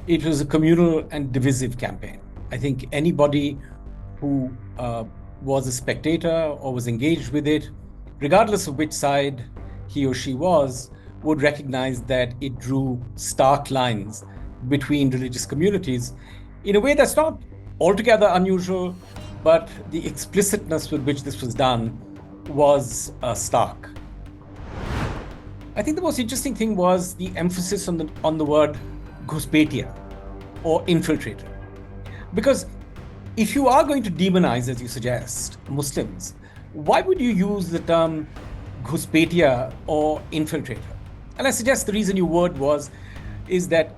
It was a communal and divisive campaign. I think anybody who was a spectator or was engaged with it, regardless of which side he or she was, would recognize that it drew stark lines between religious communities in a way that's not altogether unusual, but the explicitness with which this was done was stark. I think the most interesting thing was the emphasis on the word Ghuspetia or infiltrator. Because if you are going to demonize, as you suggest, Muslims, why would you use the term Ghuspetia or infiltrator? And I suggest the reason you word is that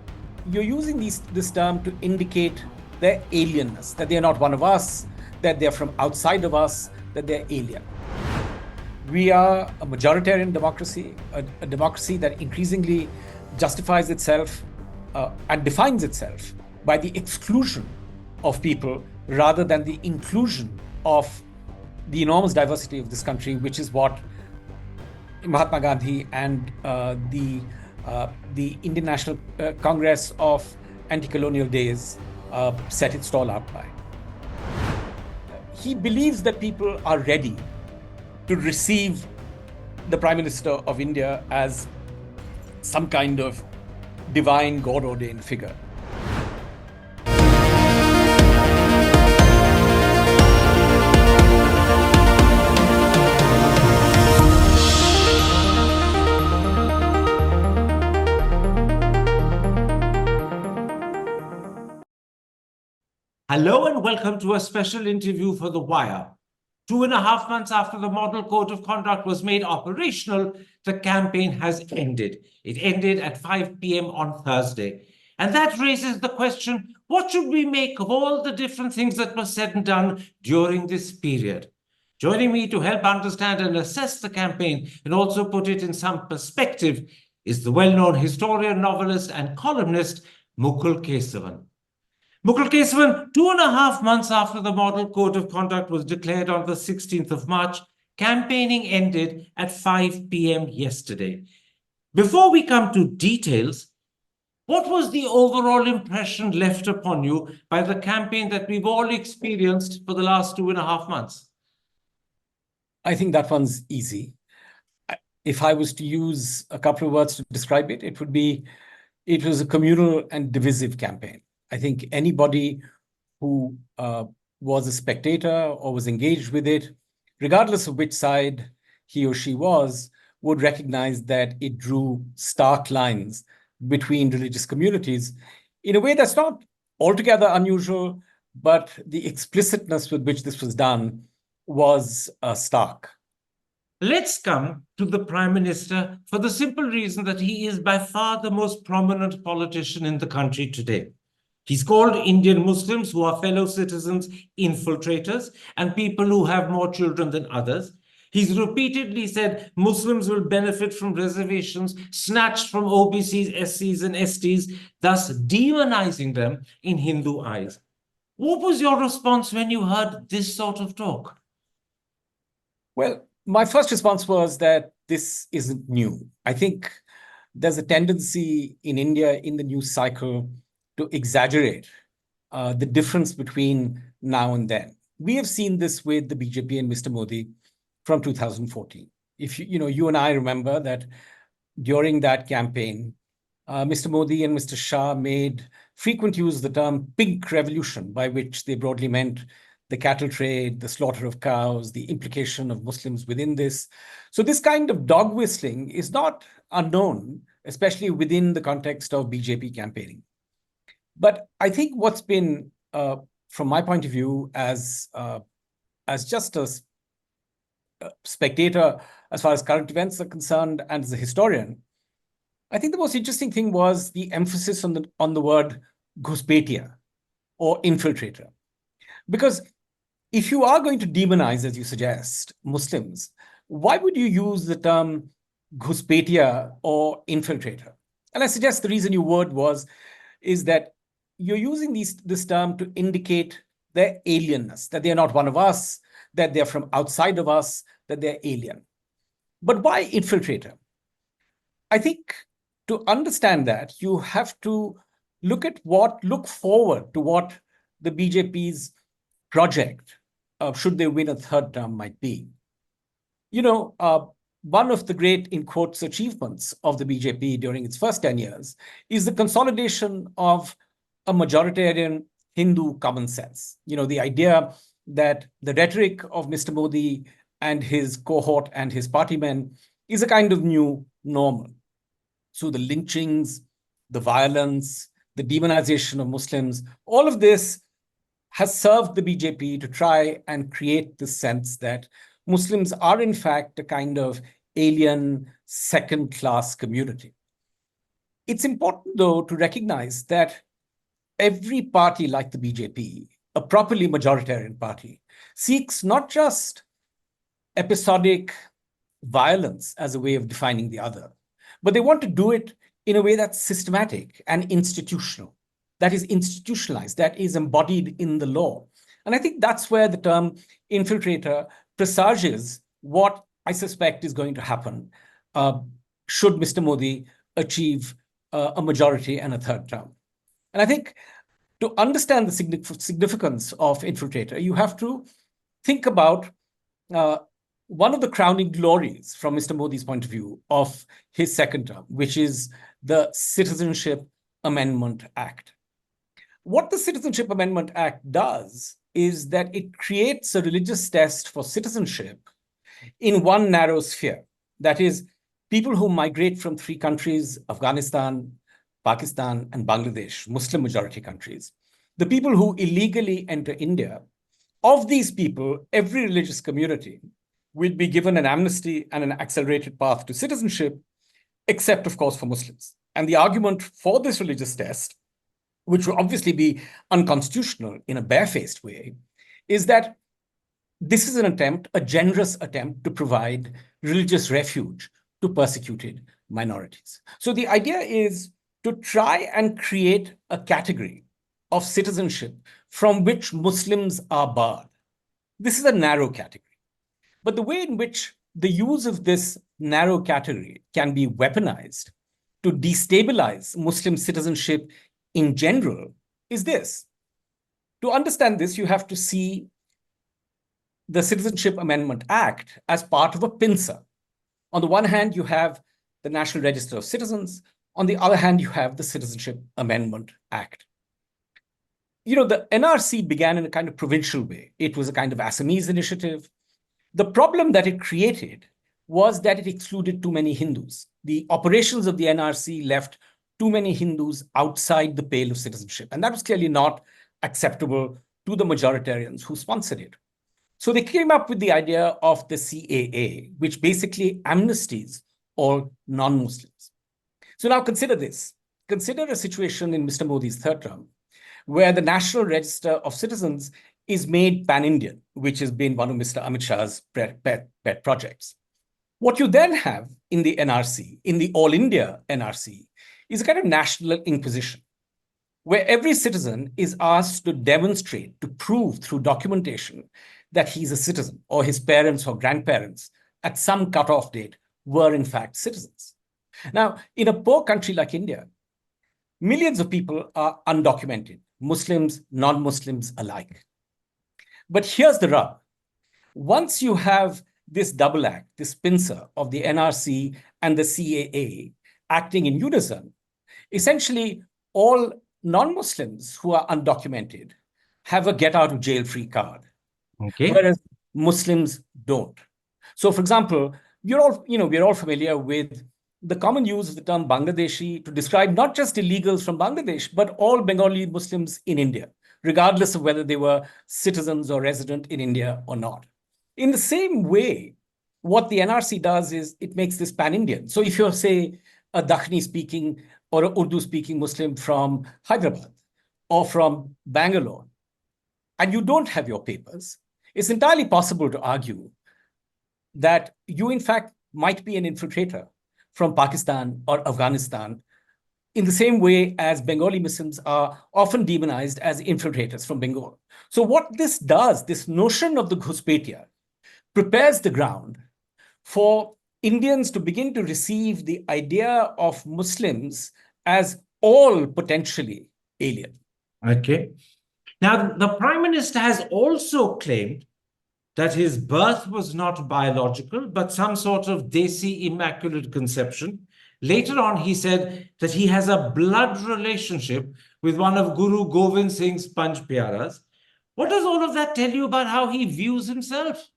you're using this term to indicate their alienness, that they're not one of us, that they're from outside of us, that they're alien. We are a majoritarian democracy, a democracy that increasingly justifies itself and defines itself by the exclusion of people rather than the inclusion of the enormous diversity of this country, which is what Mahatma Gandhi and the Indian National Congress of Anti-Colonial Days set its stall out by. He believes that people are ready to receive the Prime Minister of India as some kind of divine, God-ordained figure. Hello and welcome to a special interview for The Wire. 2.5 months after the Model Code of Conduct was made operational, the campaign has ended. It ended at 5 p.m. on Thursday. And that raises the question, what should we make of all the different things that were said and done during this period? Joining me to help understand and assess the campaign and also put it in some perspective is the well-known historian, novelist, and columnist, Mukul Kesavan. Mukul Kesavan, 2.5 months after the Model Code of Conduct was declared on the 16th of March, campaigning ended at 5 p.m. yesterday. Before we come to details, what was the overall impression left upon you by the campaign that we've all experienced for the last 2.5 months? I think that one's easy. If I was to use a couple of words to describe it, it was a communal and divisive campaign. I think anybody who was a spectator or was engaged with it, regardless of which side he or she was, would recognize that it drew stark lines between religious communities in a way that's not altogether unusual, but the explicitness with which this was done was stark. Let's come to the Prime Minister for the simple reason that he is by far the most prominent politician in the country today. He's called Indian Muslims, who are fellow citizens, infiltrators, and people who have more children than others. He's repeatedly said Muslims will benefit from reservations snatched from OBCs, SCs, and STs, thus demonizing them in Hindu eyes. What was your response when you heard this sort of talk? Well, my first response was that this isn't new. I think there's a tendency in India in the news cycle to exaggerate the difference between now and then. We have seen this with the BJP and Mr. Modi from 2014. If you and I remember that during that campaign, Mr. Modi and Mr. Shah made frequent use of the term pink revolution, by which they broadly meant the cattle trade, the slaughter of cows, the implication of Muslims within this. So this kind of dog whistling is not unknown, especially within the context of BJP campaigning. But I think what's been, from my point of view, as just a spectator, as far as current events are concerned, and as a historian, I think the most interesting thing was the emphasis on the word Ghuspetia or infiltrator. Because if you are going to demonize, as you suggest, Muslims, why would you use the term Ghuspetia or infiltrator? And I suggest the reason you word is that you're using this term to indicate their alienness, that they're not one of us, that they're from outside of us, that they're alien. But why infiltrator? I think to understand that, you have to look forward to what the BJP's project, should they win a third term, might be. One of the great, in quotes, achievements of the BJP during its first 10 years is the consolidation of a majoritarian Hindu common sense. The idea that the rhetoric of Mr. Modi and his cohort and his party men is a kind of new normal. So the lynchings, the violence, the demonization of Muslims, all of this has served the BJP to try and create the sense that Muslims are, in fact, a kind of alien, second-class community. It's important, though, to recognize that every party like the BJP, a properly majoritarian party, seeks not just episodic violence as a way of defining the other, but they want to do it in a way that's systematic and institutional, that is institutionalized, that is embodied in the law. And I think that's where the term infiltrator presages what I suspect is going to happen should Mr. Modi achieve a majority and a third term. And I think to understand the significance of infiltrator, you have to think about one of the crowning glories from Mr. Modi's point of view of his second term, which is the Citizenship Amendment Act. What the Citizenship Amendment Act does is that it creates a religious test for citizenship in one narrow sphere. That is, people who migrate from three countries, Afghanistan, Pakistan, and Bangladesh, Muslim majority countries. The people who illegally enter India, of these people, every religious community will be given an amnesty and an accelerated path to citizenship, except, of course, for Muslims. And the argument for this religious test, which will obviously be unconstitutional in a barefaced way, is that this is an attempt, a generous attempt, to provide religious refuge to persecuted minorities. So the idea is to try and create a category of citizenship from which Muslims are barred. This is a narrow category. But the way in which the use of this narrow category can be weaponized to destabilize Muslim citizenship in general is this. To understand this, you have to see the Citizenship Amendment Act as part of a pincer. On the one hand, you have the National Register of Citizens. On the other hand, you have the Citizenship Amendment Act. The NRC began in a kind of provincial way. It was a kind of Assamese initiative. The problem that it created was that it excluded too many Hindus. The operations of the NRC left too many Hindus outside the pale of citizenship. And that was clearly not acceptable to the majoritarians who sponsored it. So they came up with the idea of the CAA, which basically amnesties all non-Muslims. So now consider this. Consider a situation in Mr. Modi's third term, where the National Register of Citizens is made pan-Indian, which has been one of Mr. Amit Shah's pet projects. What you then have in the NRC, in the All India NRC, is a kind of national inquisition, where every citizen is asked to demonstrate, to prove through documentation that he's a citizen, or his parents or grandparents at some cutoff date were in fact citizens. Now, in a poor country like India, millions of people are undocumented, Muslims, non-Muslims alike. But here's the rub. Once you have this double act, this pincer of the NRC and the CAA acting in unison, essentially all non-Muslims who are undocumented have a get-out-of-jail-free card, whereas Muslims don't. So, for example, we're all familiar with the common use of the term Bangladeshi to describe not just illegals from Bangladesh, but all Bengali Muslims in India, regardless of whether they were citizens or resident in India or not. In the same way, what the NRC does is it makes this pan-Indian. So if you're, say, a Dakhni-speaking or an Urdu-speaking Muslim from Hyderabad or from Bangalore, and you don't have your papers, it's entirely possible to argue that you, in fact, might be an infiltrator from Pakistan or Afghanistan, in the same way as Bengali Muslims are often demonized as infiltrators from Bengal. So what this does, this notion of the Ghuspetia, prepares the ground for Indians to begin to receive the idea of Muslims as all potentially alien. Okay. Now, the Prime Minister has also claimed that his birth was not biological, but some sort of Desi immaculate conception. Later on, he said that he has a blood relationship with one of Guru Govind Singh's Panch Pyaras. What does all of that tell you about how he views himself?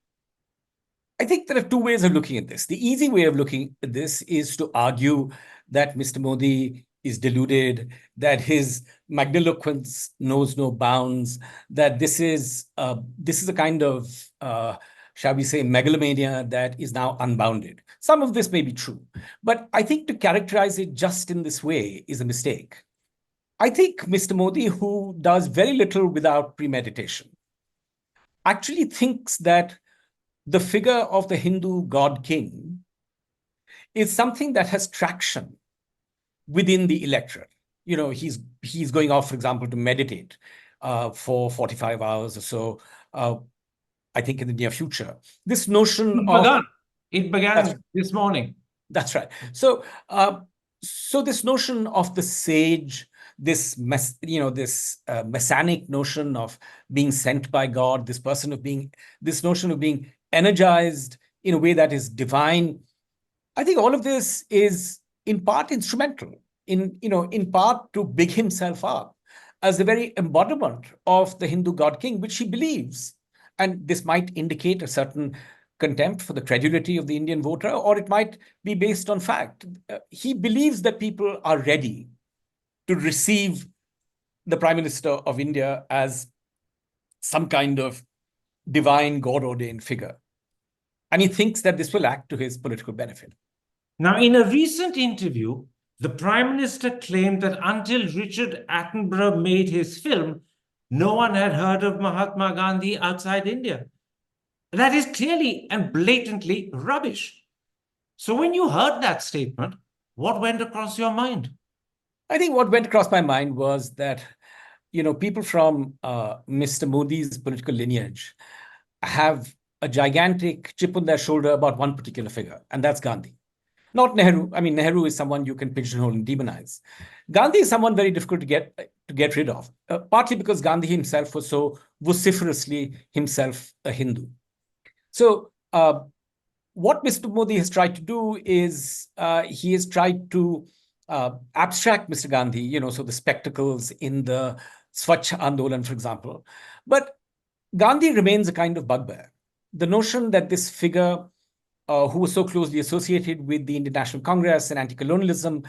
I think there are two ways of looking at this. The easy way of looking at this is to argue that Mr. Modi is deluded, that his magniloquence knows no bounds, that this is a kind of, shall we say, megalomania that is now unbounded. Some of this may be true, but I think to characterize it just in this way is a mistake. I think Mr. Modi, who does very little without premeditation, actually thinks that the figure of the Hindu god king is something that has traction within the electorate. You know, he's going off, for example, to meditate for 45 hours or so, I think in the near future. This notion It began this morning. That's right. So, so this notion of the sage, this messianic notion of being sent by God, this notion of being energized in a way that is divine. I think all of this is in part instrumental, in part to big himself up as the very embodiment of the Hindu god king, which he believes. And this might indicate a certain contempt for the credulity of the Indian voter, or it might be based on fact. He believes that people are ready to receive the Prime Minister of India as some kind of divine, God-ordained figure. And he thinks that this will act to his political benefit. Now, in a recent interview, the Prime Minister claimed that until Richard Attenborough made his film, no one had heard of Mahatma Gandhi outside India. That is clearly and blatantly rubbish. So when you heard that statement, what went across your mind? I think what went across my mind was that, people from Mr. Modi's political lineage have a gigantic chip on their shoulder about one particular figure, and that's Gandhi. Not Nehru. I mean, Nehru is someone you can pigeonhole and demonize. Gandhi is someone very difficult to get rid of, partly because Gandhi himself was so vociferously himself a Hindu. So what Mr. Modi has tried to do is he has tried to abstract Mr. Gandhi, so the spectacles in the Swachh Andolan, for example. But Gandhi remains a kind of bugbear. The notion that this figure who was so closely associated with the Indian National Congress and anti-colonialism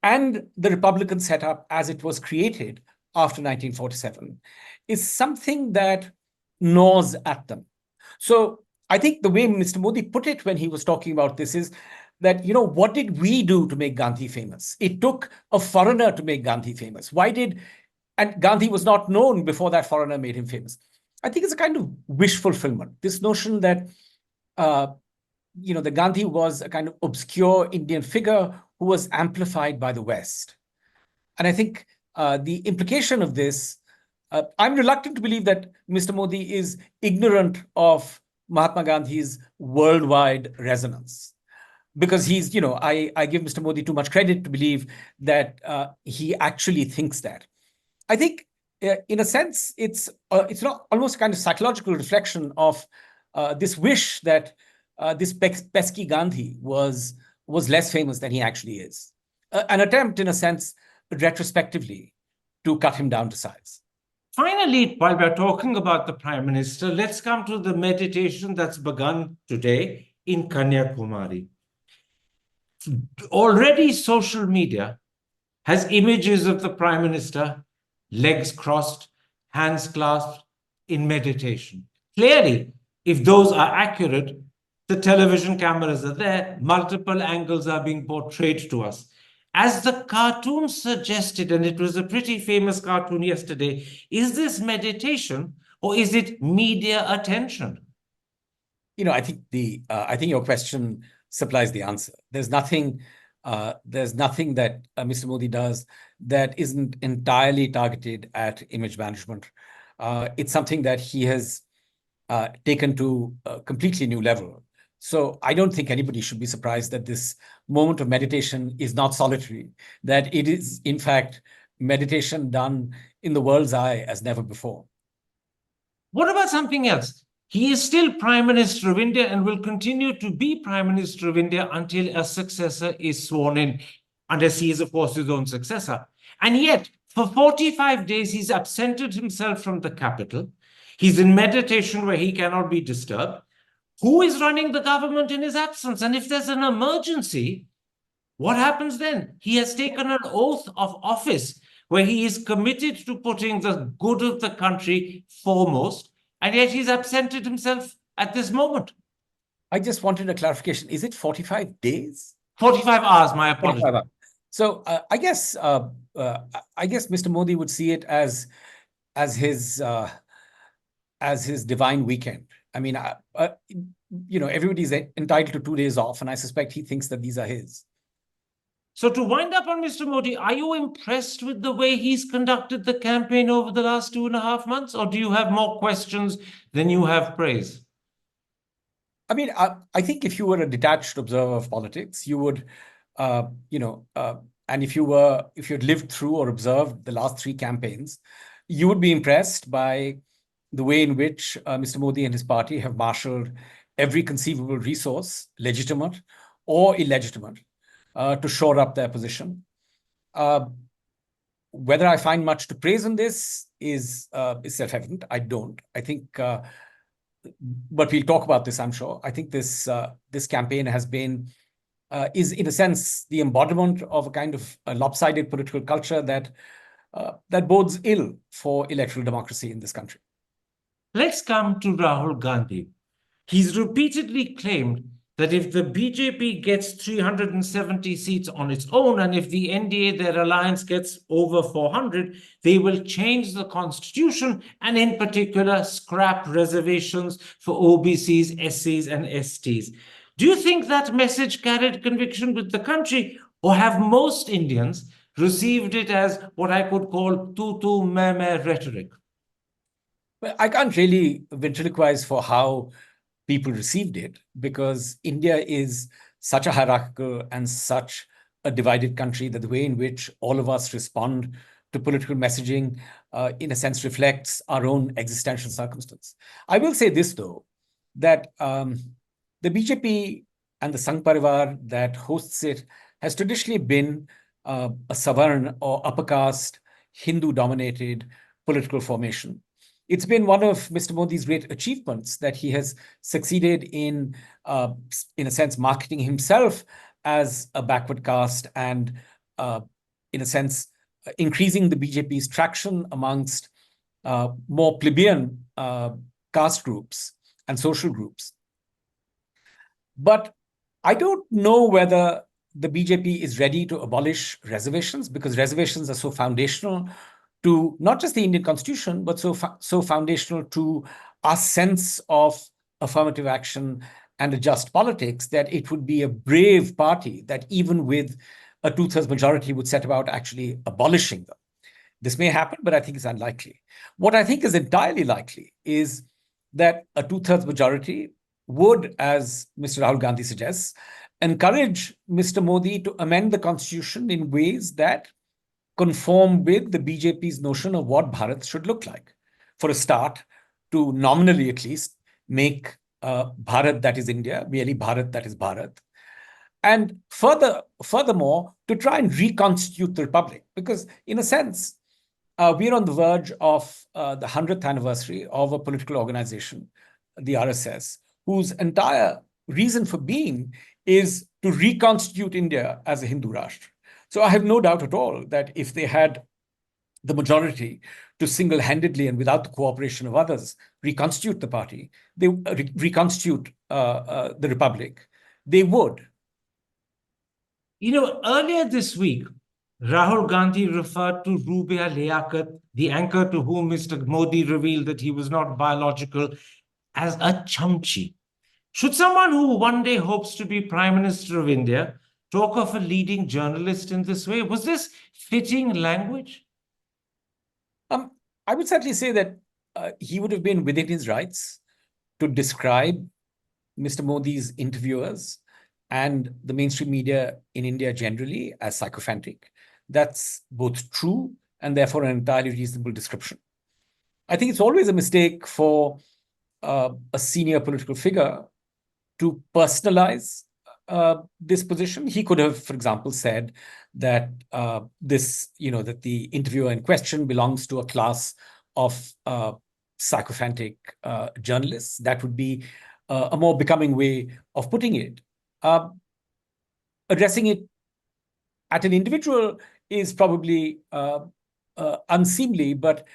and the Republican setup as it was created after 1947 is something that gnaws at them. So I think the way Mr. Modi put it when he was talking about this is that, what did we do to make Gandhi famous? It took a foreigner to make Gandhi famous. And Gandhi was not known before that foreigner made him famous. I think it's a kind of wish fulfillment. This notion that, the Gandhi was a kind of obscure Indian figure who was amplified by the West. And I think the implication of this, I'm reluctant to believe that Mr. Modi is ignorant of Mahatma Gandhi's worldwide resonance. Because he's, I give Mr. Modi too much credit to believe that he actually thinks that. I think, in a sense, it's not almost a kind of psychological reflection of this wish that this pesky Gandhi was less famous than he actually is. An attempt, in a sense, retrospectively, to cut him down to size. Finally, while we're talking about the Prime Minister, let's come to the meditation that's begun today in Kanyakumari. Already, social media has images of the Prime Minister, legs crossed, hands clasped, in meditation. Clearly, if those are accurate, the television cameras are there, multiple angles are being portrayed to us. As the cartoon suggested, and it was a pretty famous cartoon yesterday, is this meditation or is it media attention? I think your question supplies the answer. There's nothing that Mr. Modi does that isn't entirely targeted at image management. It's something that he has taken to a completely new level So I don't think anybody should be surprised that this moment of meditation is not solitary, that it is, in fact, meditation done in the world's eye as never before. What about something else? He is still Prime Minister of India and will continue to be Prime Minister of India until a successor is sworn in, unless he is, of course, his own successor. And yet, for 45 days, he's absented himself from the capital. He's in meditation where he cannot be disturbed. Who is running the government in his absence? And if there's an emergency, what happens then? He has taken an oath of office where he is committed to putting the good of the country foremost, and yet he's absented himself at this moment. I just wanted a clarification. Is it 45 days? 45 hours, my apologies. 45 hours. So I guess Mr. Modi would see it as his divine weekend. I mean, everybody's entitled to 2 days off, and I suspect he thinks that these are his. So to wind up on Mr. Modi, are you impressed with the way he's conducted the campaign over the last 2.5 months, or do you have more questions than you have praise? I mean, I think if you were a detached observer of politics, you would, and if you had lived through or observed the last 3 campaigns, you would be impressed by the way in which Mr. Modi and his party have marshaled every conceivable resource, legitimate or illegitimate, to shore up their position. Whether I find much to praise in this is self-evident. I don't. I think, but we'll talk about this, I'm sure. I think this campaign is in a sense the embodiment of a kind of a lopsided political culture that bodes ill for electoral democracy in this country. Let's come to Rahul Gandhi. He's repeatedly claimed that if the BJP gets 370 seats on its own, and if the NDA, their alliance, gets over 400, they will change the constitution and in particular scrap reservations for OBCs, SCs and STs. Do you think that message carried conviction with the country, or have most Indians received it as what I could call tu meh rhetoric? Well, I can't really ventriloquize for how people received it, because India is such a hierarchical and such a divided country that the way in which all of us respond to political messaging, in a sense, reflects our own existential circumstance. I will say this, though, that the BJP and the Sangh Parivar that hosts it has traditionally been a Savarn or upper caste, Hindu-dominated political formation. It's been one of Mr. Modi's great achievements that he has succeeded in a sense, marketing himself as a backward caste and, in a sense, increasing the BJP's traction amongst more plebeian caste groups and social groups. But I don't know whether the BJP is ready to abolish reservations, because reservations are so foundational to not just the Indian Constitution, but so foundational to our sense of affirmative action and a just politics, that it would be a brave party that even with a 2/3 majority would set about actually abolishing them. This may happen, but I think it's unlikely. What I think is entirely likely is that a 2/3 majority would, as Mr. Rahul Gandhi suggests, encourage Mr. Modi to amend the constitution in ways that conform with the BJP's notion of what Bharat should look like. For a start, to nominally at least make Bharat that is India, merely Bharat that is Bharat. And furthermore, to try and reconstitute the republic. Because in a sense, we're on the verge of the 100th anniversary of a political organization, the RSS, whose entire reason for being is to reconstitute India as a Hindu Rashtra. So I have no doubt at all that if they had the majority to single-handedly and without the cooperation of others reconstitute the party, they reconstitute the republic, they would. Earlier this week, Rahul Gandhi referred to Rubia Liaquat, the anchor to whom Mr. Modi revealed that he was not biological, as a chamchi. Should someone who one day hopes to be Prime Minister of India talk of a leading journalist in this way? Was this fitting language? I would certainly say that he would have been within his rights to describe Mr. Modi's interviewers and the mainstream media in India generally as sycophantic. That's both true and therefore an entirely reasonable description. I think it's always a mistake for a senior political figure to personalize this position. He could have, for example, said that that the interviewer in question belongs to a class of sycophantic journalists. That would be a more becoming way of putting it. Addressing it at an individual is probably unseemly, but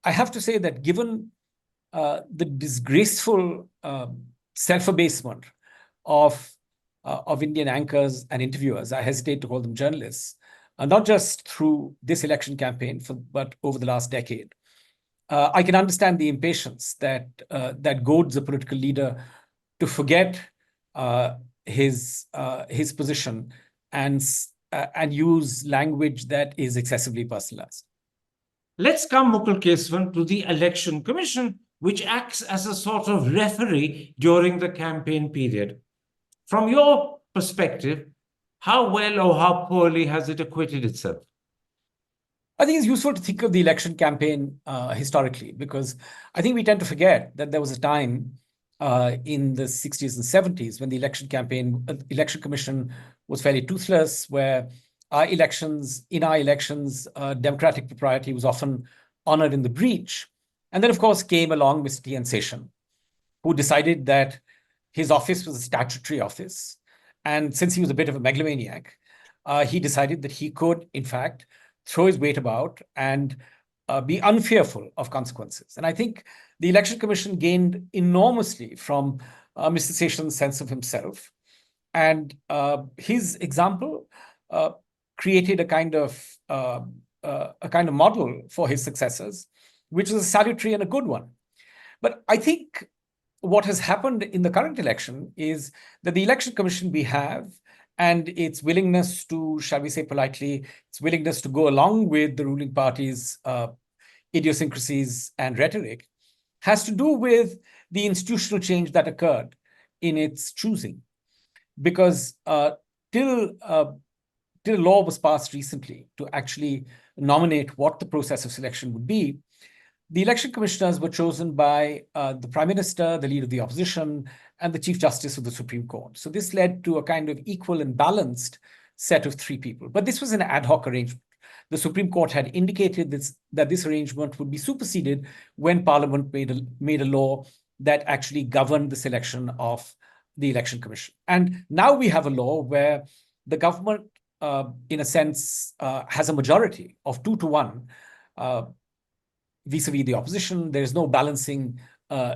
I have to say that given the disgraceful self-abasement of Indian anchors and interviewers, I hesitate to call them journalists, not just through this election campaign, but over the last decade, I can understand the impatience that goads a political leader to forget his position and use language that is excessively personalized. Let's come, Mukul Kesavan, to the Election Commission, which acts as a sort of referee during the campaign period. From your perspective, how well or how poorly has it acquitted itself? I think it's useful to think of the election campaign historically, because I think we tend to forget that there was a time in the 60s and 70s when the election commission was fairly toothless, where in our elections, democratic propriety was often honored in the breach. And then, of course, came along Mr. T.N. Seshan, who decided that his office was a statutory office. And since he was a bit of a megalomaniac, he decided that he could, in fact, throw his weight about and be unfearful of consequences. And I think the Election Commission gained enormously from Mr. Seshan's sense of himself. And his example created a kind of model for his successors, which is a salutary and a good one. But I think what has happened in the current election is that the Election Commission we have and its willingness to, shall we say politely, its willingness to go along with the ruling party's idiosyncrasies and rhetoric has to do with the institutional change that occurred in its choosing. Because till law was passed recently to actually nominate what the process of selection would be, the election commissioners were chosen by the Prime Minister, the leader of the opposition, and the Chief Justice of the Supreme Court. So this led to a kind of equal and balanced set of three people. But this was an ad hoc arrangement. The Supreme Court had indicated that this arrangement would be superseded when Parliament made a law that actually governed the selection of the Election Commission. And now we have a law where the government, in a sense, has a majority of 2-1 vis-a-vis the opposition. There is no balancing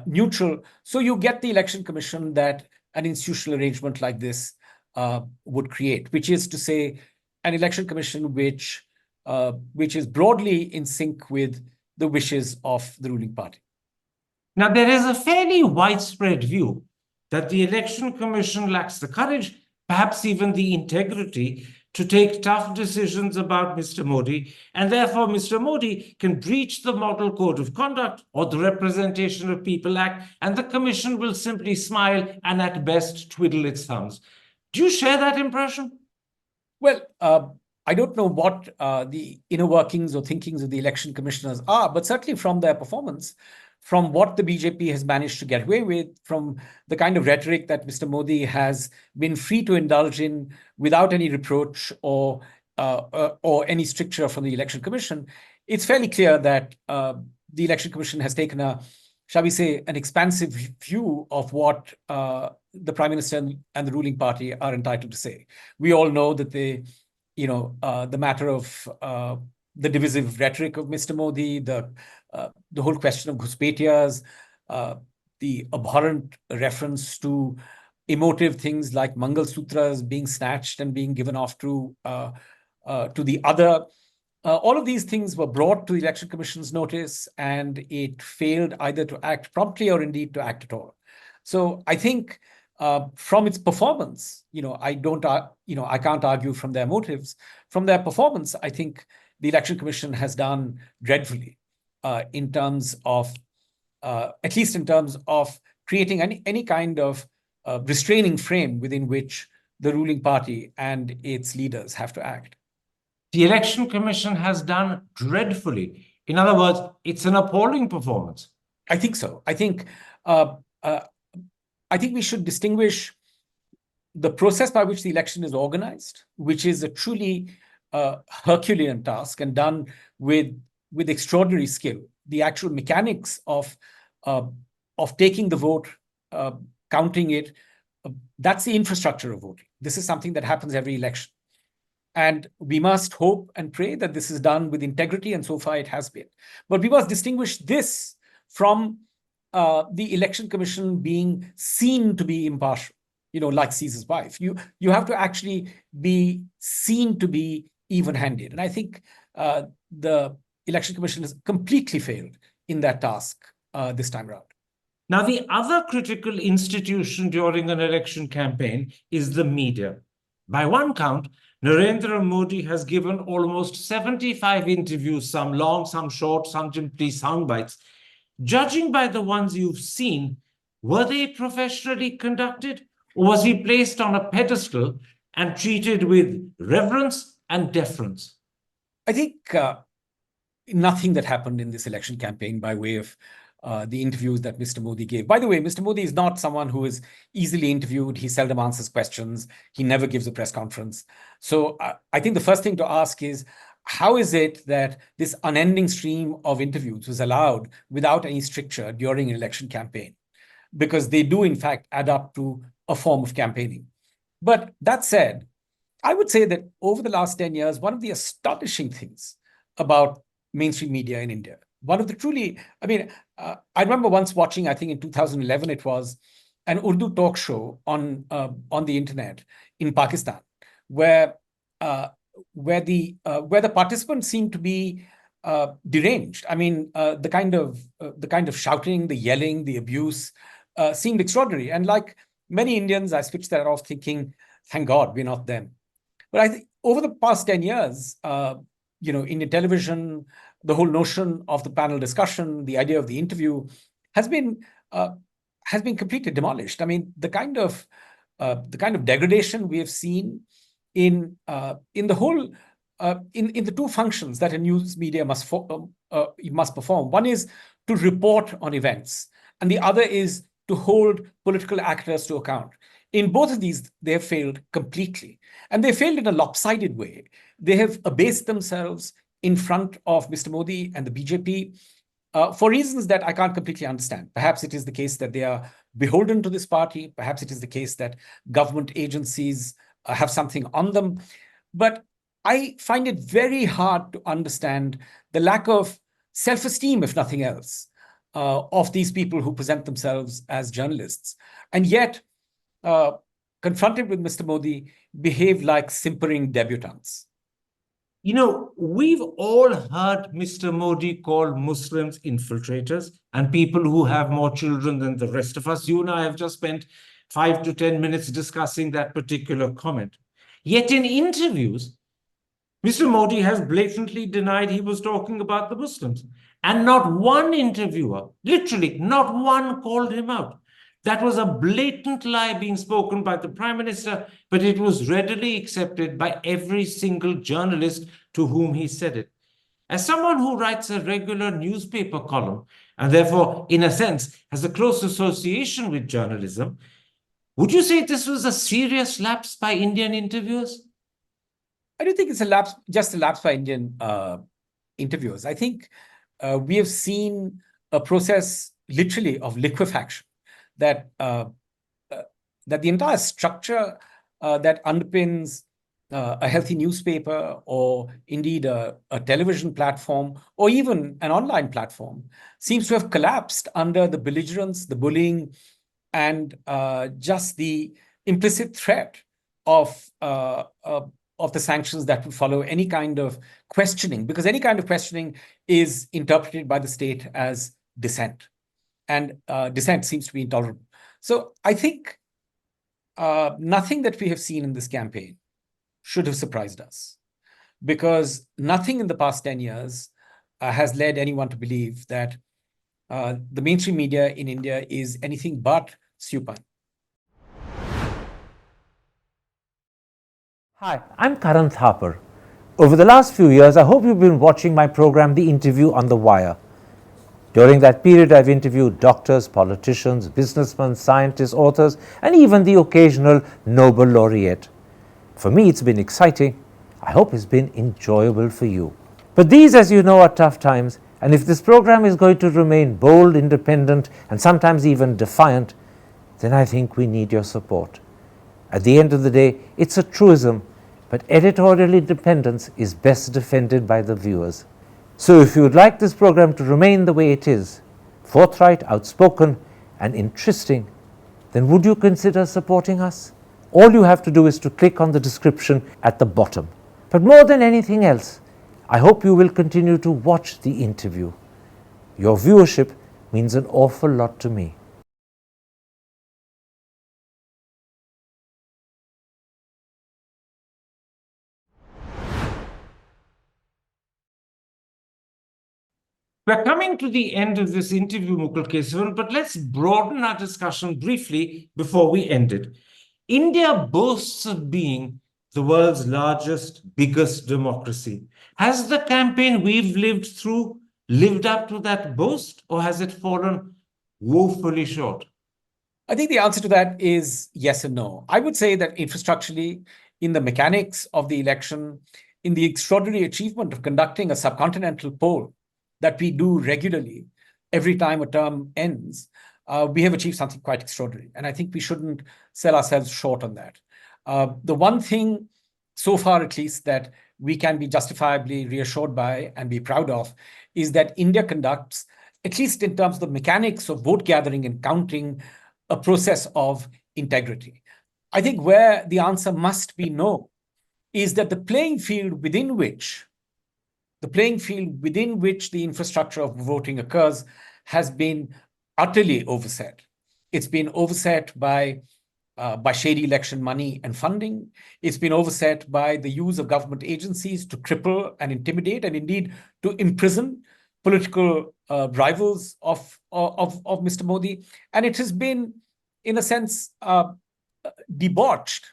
neutral. So you get the Election Commission that an institutional arrangement like this would create, which is to say an Election Commission which is broadly in sync with the wishes of the ruling party. Now, there is a fairly widespread view that the Election Commission lacks the courage, perhaps even the integrity, to take tough decisions about Mr. Modi, and therefore Mr. Modi can breach the Model Code of Conduct or the Representation of People Act, and the Commission will simply smile and at best twiddle its thumbs. Do you share that impression? Well, I don't know what the inner workings or thinkings of the election commissioners are, but certainly from their performance, from what the BJP has managed to get away with, from the kind of rhetoric that Mr. Modi has been free to indulge in without any reproach or any stricture from the Election Commission, it's fairly clear that the Election Commission has taken shall we say, an expansive view of what the Prime Minister and the ruling party are entitled to say. We all know that the matter of the divisive rhetoric of Mr. Modi, the whole question of Ghuspetias, the abhorrent reference to emotive things like Mangal Sutras being snatched and being given off to the other. All of these things were brought to the Election Commission's notice, and it failed either to act promptly or indeed to act at all. So I think from its performance, I can't argue from their motives. From their performance, I think the Election Commission has done dreadfully in terms of, at least in terms of creating any kind of restraining frame within which the ruling party and its leaders have to act. The Election Commission has done dreadfully. In other words, it's an appalling performance. I think so. I think we should distinguish the process by which the election is organized, which is a truly Herculean task and done with extraordinary skill. The actual mechanics of taking the vote, counting it, that's the infrastructure of voting. This is something that happens every election. And we must hope and pray that this is done with integrity, and so far it has been. But we must distinguish this from the Election Commission being seen to be impartial, like Caesar's wife. You have to actually be seen to be even-handed. And I think the Election Commission has completely failed in that task this time around. Now, the other critical institution during an election campaign is the media. By one count, Narendra Modi has given almost 75 interviews, some long, some short, some simply sound bites. Judging by the ones you've seen, were they professionally conducted, or was he placed on a pedestal and treated with reverence and deference? I think nothing that happened in this election campaign by way of the interviews that Mr. Modi gave. By the way, Mr. Modi is not someone who is easily interviewed. He seldom answers questions. He never gives a press conference. So I think the first thing to ask is, how is it that this unending stream of interviews was allowed without any stricture during an election campaign? Because they do, in fact, add up to a form of campaigning. But that said, I would say that over the last 10 years, one of the astonishing things about mainstream media in India, one of the truly, I remember once watching, I think in 2011 it was, an Urdu talk show on the internet in Pakistan, where the participants seemed to be deranged. The kind of shouting, the yelling, the abuse seemed extraordinary. And like many Indians, I switched that off thinking, thank God we're not them. But I think over the past 10 years, Indian television, the whole notion of the panel discussion, the idea of the interview has been completely demolished. The kind of degradation we have seen in the whole in the two functions that a news media must perform. One is to report on events, and the other is to hold political actors to account. In both of these, they have failed completely, and they failed in a lopsided way. They have abased themselves in front of Mr. Modi and the BJP for reasons that I can't completely understand. Perhaps it is the case that they are beholden to this party. Perhaps it is the case that government agencies have something on them. But I find it very hard to understand the lack of self-esteem, if nothing else, of these people who present themselves as journalists. And yet, confronted with Mr. Modi, behave like simpering debutantes. We've all heard Mr. Modi call Muslims infiltrators and people who have more children than the rest of us. You and I have just spent 5 to 10 minutes discussing that particular comment. Yet in interviews, Mr. Modi has blatantly denied he was talking about the Muslims. And not one interviewer, literally not one, called him out. That was a blatant lie being spoken by the Prime Minister, but it was readily accepted by every single journalist to whom he said it. As someone who writes a regular newspaper column, and therefore, in a sense, has a close association with journalism, would you say this was a serious lapse by Indian interviewers? I don't think it's just a lapse by Indian interviewers. I think we have seen a process literally of liquefaction, that the entire structure that underpins a healthy newspaper, or indeed a television platform, or even an online platform, seems to have collapsed under the belligerence, the bullying, and just the implicit threat of the sanctions that would follow any kind of questioning, because any kind of questioning is interpreted by the state as dissent. And dissent seems to be intolerable. So I think nothing that we have seen in this campaign should have surprised us, because nothing in the past 10 years has led anyone to believe that the mainstream media in India is anything but supine. Hi, I'm Karan Thapar. Over the last few years, I hope you've been watching my program, The Interview on the Wire. During that period, I've interviewed doctors, politicians, businessmen, scientists, authors, and even the occasional Nobel laureate. For me, it's been exciting. I hope it's been enjoyable for you. But these, as you know, are tough times, and if this program is going to remain bold, independent, and sometimes even defiant, then I think we need your support. At the end of the day, it's a truism, but editorial independence is best defended by the viewers. So if you would like this program to remain the way it is, forthright, outspoken, and interesting, then would you consider supporting us? All you have to do is to click on the description at the bottom. But more than anything else, I hope you will continue to watch the interview. Your viewership means an awful lot to me. We're coming to the end of this interview, Mukul Kesavan, but let's broaden our discussion briefly before we end it. India boasts of being the world's largest, biggest democracy. Has the campaign we've lived through lived up to that boast, or has it fallen woefully short? I think the answer to that is yes and no. I would say that infrastructurally, in the mechanics of the election, in the extraordinary achievement of conducting a subcontinental poll that we do regularly every time a term ends, we have achieved something quite extraordinary. And I think we shouldn't sell ourselves short on that. The one thing, so far at least, that we can be justifiably reassured by and be proud of is that India conducts, at least in terms of the mechanics of vote gathering and counting, a process of integrity. I think where the answer must be no is that the playing field within which the infrastructure of voting occurs has been utterly overset. It's been overset by shady election money and funding. It's been overset by the use of government agencies to cripple and intimidate and indeed to imprison political rivals of Mr. Modi. And it has been, in a sense, debauched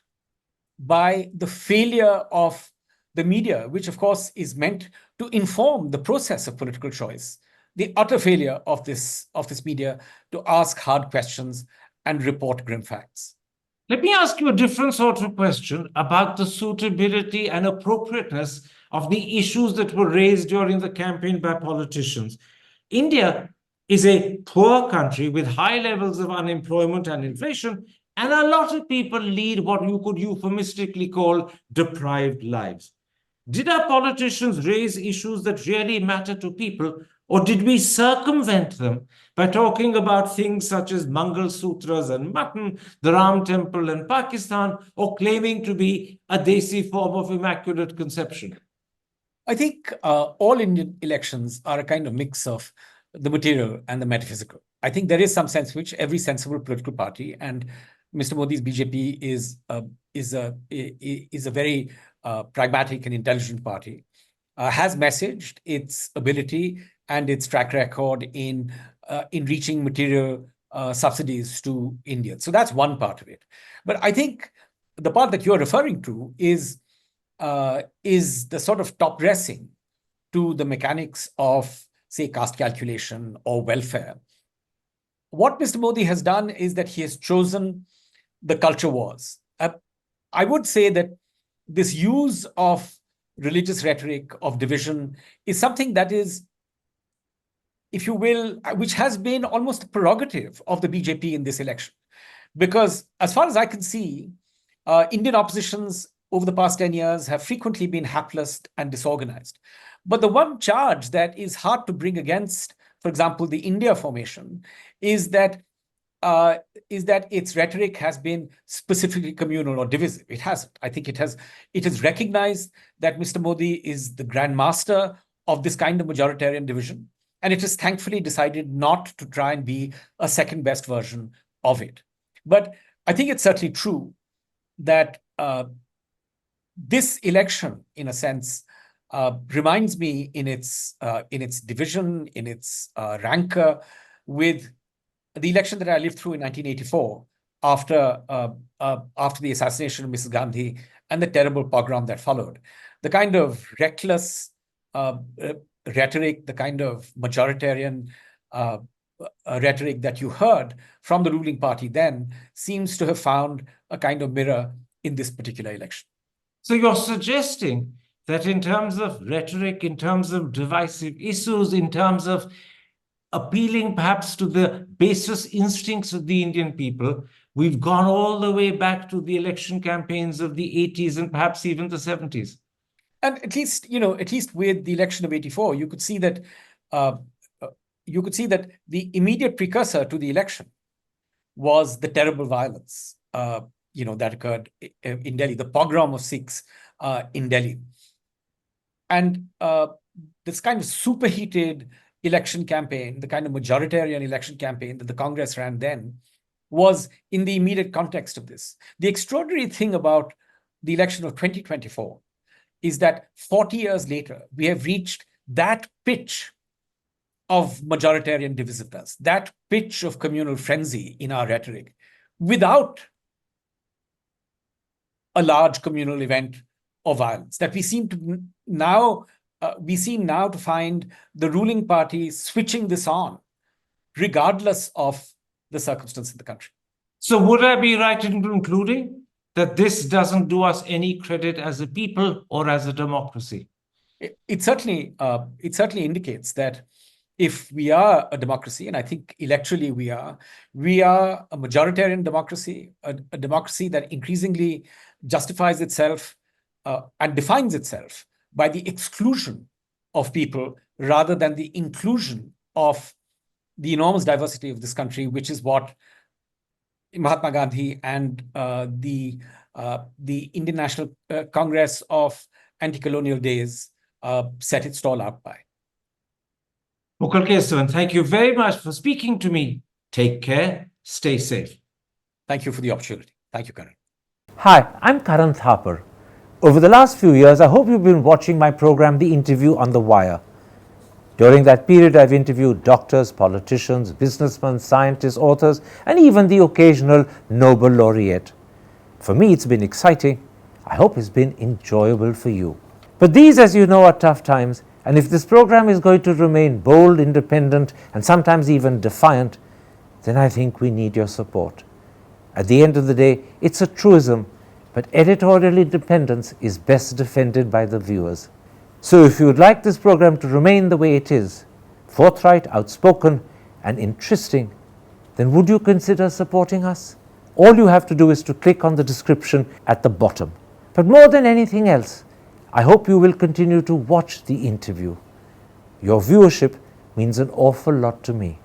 by the failure of the media, which of course is meant to inform the process of political choice. The utter failure of this media to ask hard questions and report grim facts. Let me ask you a different sort of question about the suitability and appropriateness of the issues that were raised during the campaign by politicians. India is a poor country with high levels of unemployment and inflation, and a lot of people lead what you could euphemistically call deprived lives. Did our politicians raise issues that really matter to people, or did we circumvent them by talking about things such as Mangal Sutras and mutton, the Ram Temple in Pakistan, or claiming to be a Desi form of Immaculate Conception? I think all Indian elections are a kind of mix of the material and the metaphysical. I think there is some sense which every sensible political party, and Mr. Modi's BJP is a very pragmatic and intelligent party, has messaged its ability and its track record in reaching material subsidies to Indians. So that's one part of it. But I think the part that you're referring to is the sort of top dressing to the mechanics of, say, caste calculation or welfare. What Mr. Modi has done is that he has chosen the culture wars. I would say that this use of religious rhetoric, of division, is something that is, if you will, which has been almost a prerogative of the BJP in this election. Because as far as I can see, Indian oppositions over the past 10 years have frequently been hapless and disorganized. But the one charge that is hard to bring against, for example, the India formation, is that its rhetoric has been specifically communal or divisive. It hasn't. I think it has recognized that Mr. Modi is the grandmaster of this kind of majoritarian division, and it has thankfully decided not to try and be a second best version of it. But I think it's certainly true that this election, in a sense, reminds me in its division, in its rancor, with the election that I lived through in 1984, after the assassination of Mrs. Gandhi and the terrible pogrom that followed. The kind of reckless rhetoric, the kind of majoritarian rhetoric that you heard from the ruling party then seems to have found a kind of mirror in this particular election. So you're suggesting that in terms of rhetoric, in terms of divisive issues, in terms of appealing perhaps to the basest instincts of the Indian people, we've gone all the way back to the election campaigns of the 80s and perhaps even the 70s. And at least with the election of 84, you could see that the immediate precursor to the election was the terrible violence that occurred in Delhi, the pogrom of Sikhs in Delhi. And this kind of superheated election campaign, the kind of majoritarian election campaign that the Congress ran then, was in the immediate context of this. The extraordinary thing about the election of 2024 is that 40 years later, we have reached that pitch of majoritarian divisiveness, that pitch of communal frenzy in our rhetoric, without a large communal event of violence, that we seem now to find the ruling party switching this on, regardless of the circumstance in the country. So would I be right in concluding that this doesn't do us any credit as a people or as a democracy? It certainly indicates that if we are a democracy, and I think electorally we are a majoritarian democracy, a democracy that increasingly justifies itself and defines itself by the exclusion of people rather than the inclusion of the enormous diversity of this country, which is what Mahatma Gandhi and the Indian National Congress of anti-colonial days set its stall out by. Mukul Kesavan, thank you very much for speaking to me. Take care. Stay safe. Thank you for the opportunity. Thank you, Karan. Hi, I'm Karan Thapar. Over the last few years, I hope you've been watching my program, The Interview on the Wire. During that period, I've interviewed doctors, politicians, businessmen, scientists, authors, and even the occasional Nobel laureate. For me, it's been exciting. I hope it's been enjoyable for you. But these, as you know, are tough times, and if this program is going to remain bold, independent, and sometimes even defiant, then I think we need your support. At the end of the day, it's a truism, but editorial independence is best defended by the viewers. So if you would like this program to remain the way it is, forthright, outspoken, and interesting, then would you consider supporting us? All you have to do is to click on the description at the bottom. But more than anything else, I hope you will continue to watch The Interview. Your viewership means an awful lot to me.